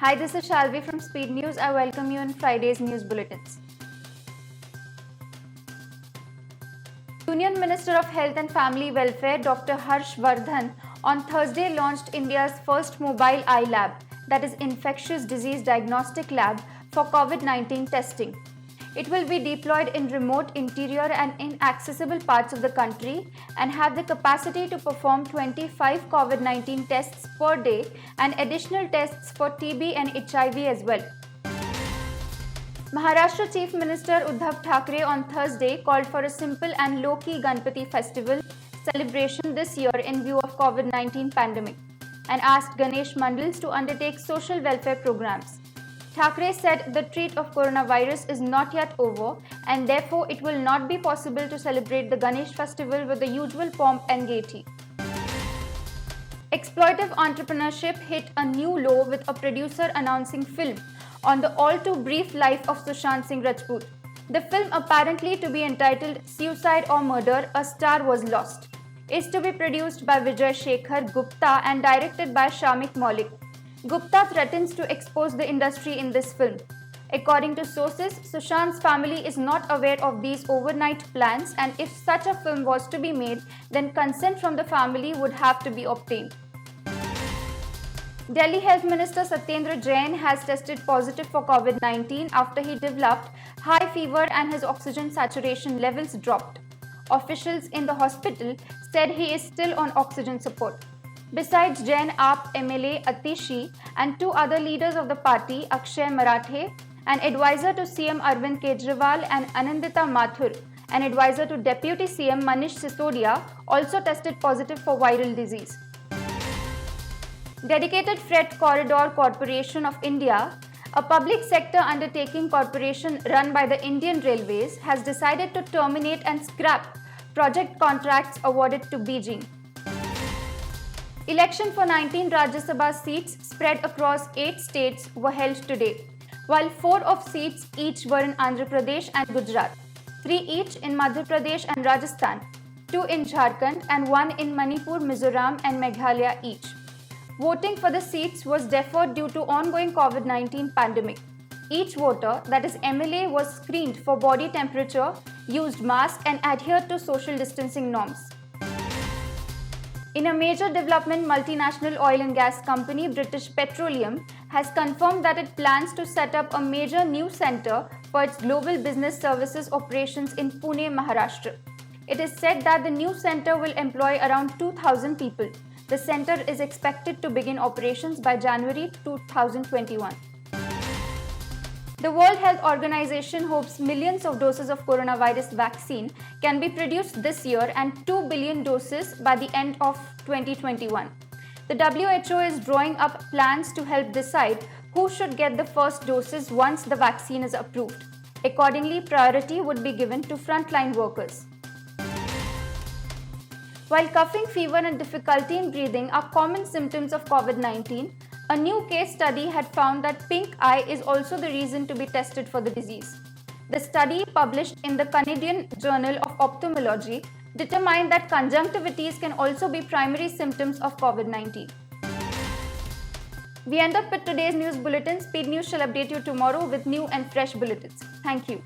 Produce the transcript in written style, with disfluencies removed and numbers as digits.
Hi, this is Shalvi from Speed News. I welcome you in Friday's news bulletins. Union Minister of Health and Family Welfare Dr. Harsh Vardhan on Thursday launched India's first mobile eye lab, that is infectious disease diagnostic lab for COVID-19 testing. It will be deployed in remote, interior and inaccessible parts of the country and have the capacity to perform 25 COVID-19 tests per day and additional tests for TB and HIV as well. Maharashtra Chief Minister Uddhav Thackeray on Thursday called for a simple and low-key Ganpati festival celebration this year in view of COVID-19 pandemic and asked Ganesh Mandals to undertake social welfare programs. Thackeray said the threat of coronavirus is not yet over and therefore it will not be possible to celebrate the Ganesh festival with the usual pomp and gaiety. Exploitive entrepreneurship hit a new low with a producer announcing film on the all-too-brief life of Sushant Singh Rajput. The film, apparently to be entitled Suicide or Murder, A Star Was Lost, is to be produced by Vijay Shekhar Gupta and directed by Shamik Maulik. Gupta threatens to expose the industry in this film. According to sources, Sushant's family is not aware of these overnight plans, and if such a film was to be made, then consent from the family would have to be obtained. Delhi Health Minister Satyendra Jain has tested positive for COVID-19 after he developed high fever and his oxygen saturation levels dropped. Officials in the hospital said he is still on oxygen support. Besides Jain, AAP MLA Atishi and two other leaders of the party, Akshay Marathe, an advisor to CM Arvind Kejriwal, and Anandita Mathur, an advisor to Deputy CM Manish Sisodia, also tested positive for viral disease. Dedicated Freight Corridor Corporation of India, a public sector undertaking corporation run by the Indian Railways, has decided to terminate and scrap project contracts awarded to Beijing. Election for 19 Rajya Sabha seats spread across 8 states were held today, while 4 of seats each were in Andhra Pradesh and Gujarat, 3 each in Madhya Pradesh and Rajasthan, 2 in Jharkhand and 1 in Manipur, Mizoram and Meghalaya each. Voting for the seats was deferred due to ongoing COVID-19 pandemic. Each voter, that is MLA, was screened for body temperature, used mask and adhered to social distancing norms. In a major development, multinational oil and gas company British Petroleum has confirmed that it plans to set up a major new center for its global business services operations in Pune, Maharashtra. It is said that the new center will employ around 2,000 people. The center is expected to begin operations by January 2021. The World Health Organization hopes millions of doses of coronavirus vaccine can be produced this year and 2 billion doses by the end of 2021. The WHO is drawing up plans to help decide who should get the first doses once the vaccine is approved. Accordingly, priority would be given to frontline workers. While coughing, fever and difficulty in breathing are common symptoms of COVID-19, a new case study had found that pink eye is also the reason to be tested for the disease. The study, published in the Canadian Journal of Ophthalmology, determined that conjunctivitis can also be primary symptoms of COVID-19. We end up with today's news bulletin. Speed News shall update you tomorrow with new and fresh bulletins. Thank you.